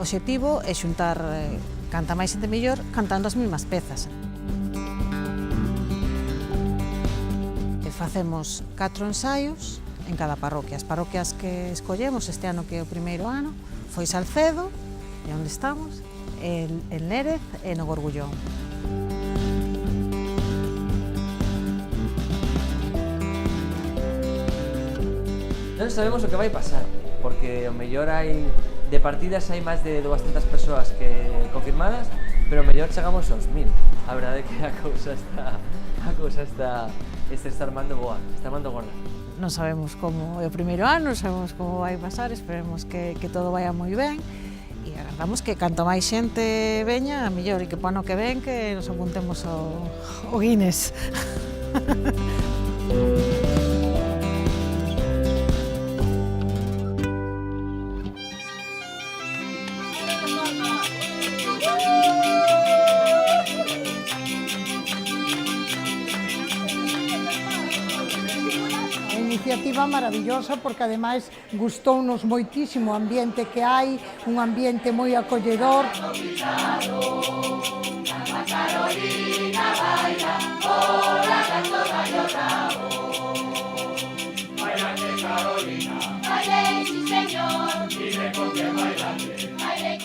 O obxectivo é xuntar canta máis xente mellor cantando as mesmas pezas. Facemos 4 ensaios en cada parroquia. As parroquias que escollemos este ano, que é o primeiro ano, foi Salcedo, e onde estamos, en Lérez e no Gorgullón. Non sabemos o que vai pasar, porque o mellor hai de partidas hai máis de 200 persoas que confirmadas, pero o mellor chegamos aos 1000. A verdade é que a cousa está armando boa, está armando gorda. Non sabemos como é o primeiro ano, non sabemos como vai pasar, esperemos que todo vaya moi ben e agardamos que canto máis xente veña, a mellor, e que po ano que ven que nos apuntemos ao Guinness. Iniciativa maravillosa porque ademais gustounos moitísimo o ambiente que hai, un ambiente moi acolledor.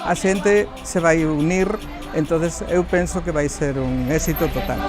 A xente se vai unir, entonces eu penso que vai ser un éxito total.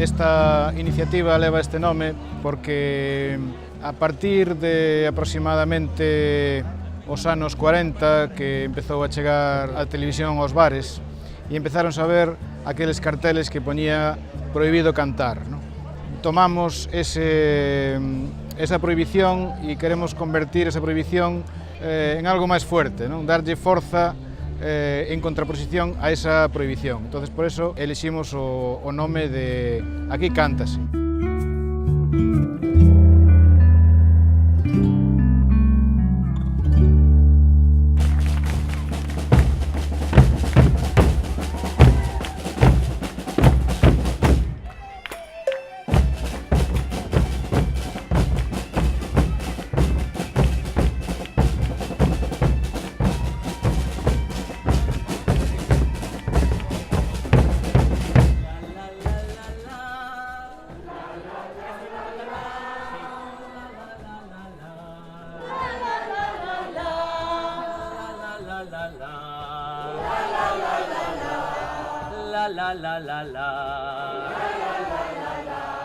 Esta iniciativa leva este nome porque a partir de aproximadamente os anos 40 que empezou a chegar a televisión aos bares e empezaron a ver aqueles carteles que poñía prohibido cantar, ¿no? Tomamos esa prohibición e queremos convertir esa prohibición en algo máis fuerte, ¿no? Darlle forza en contraposición a esa prohibición. Entonces, por eso, eliximos o nome de Aquí cántase.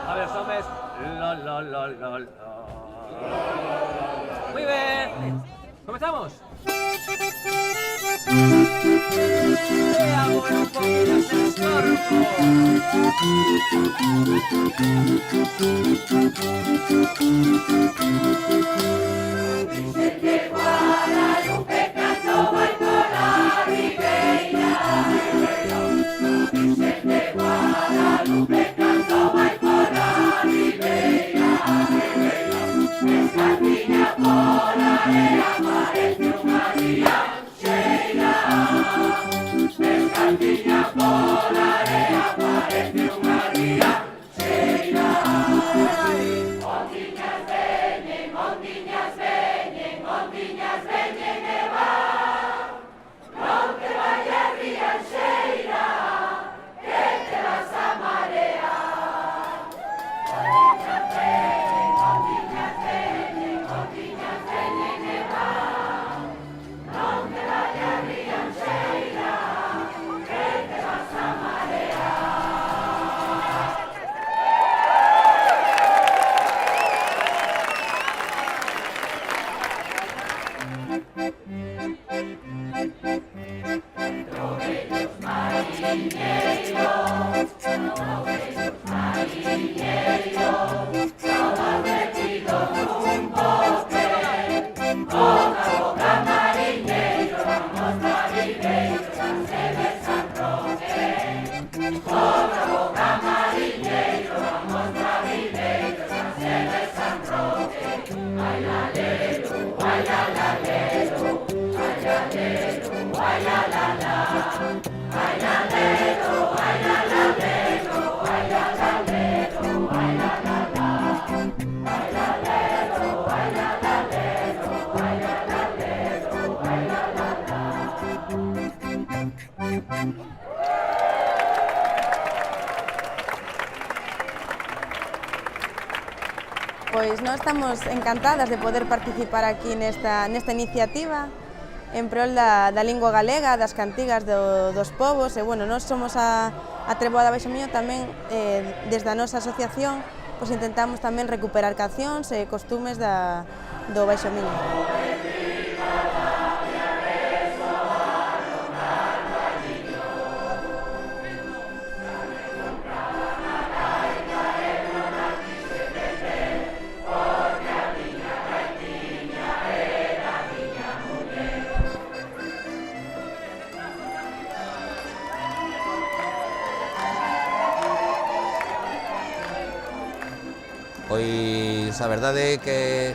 A ver, os homes. Muy bien. ¿Comenzamos? Ondiñas veñen, Pois nós estamos encantadas de poder participar aquí nesta iniciativa en prol da lingua galega, das cantigas dos povos, e bueno, nós somos a Treboada Baixo Miño tamén, desde a nosa asociación, pois intentamos tamén recuperar cancións e costumes do Baixo Miño. Pois a verdade é que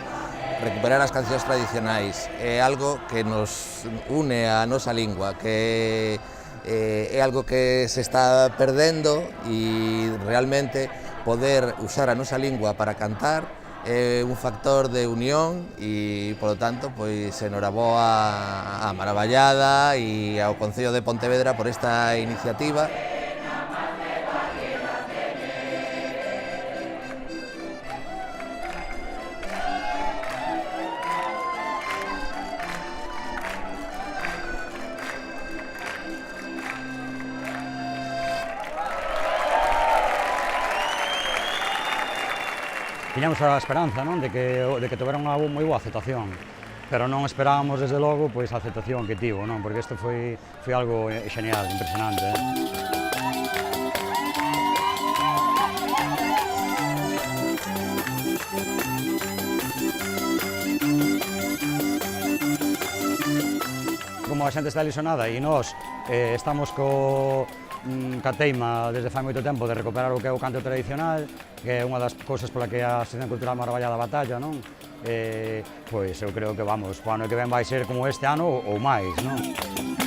recuperar as cancións tradicionais é algo que nos une a nosa lingua, que é algo que se está perdendo e realmente poder usar a nosa lingua para cantar é un factor de unión e, polo tanto, pois enhoraboa a Maravallada e ao Concello de Pontevedra por esta iniciativa. Tiñamos a esperanza, non, de que tivera unha moi boa aceptación, pero non esperábamos desde logo pois a aceptación que tivo, non, porque isto foi algo genial, impresionante. Como a xente está ilusionada e nós estamos ca teima desde fai moito tempo de recuperar o que é o canto tradicional, que é unha das cousas pola que a Asociación Cultural Maravallada batalla, non? Pois eu creo que, vamos, o ano que ven vai ser como este ano ou máis, non?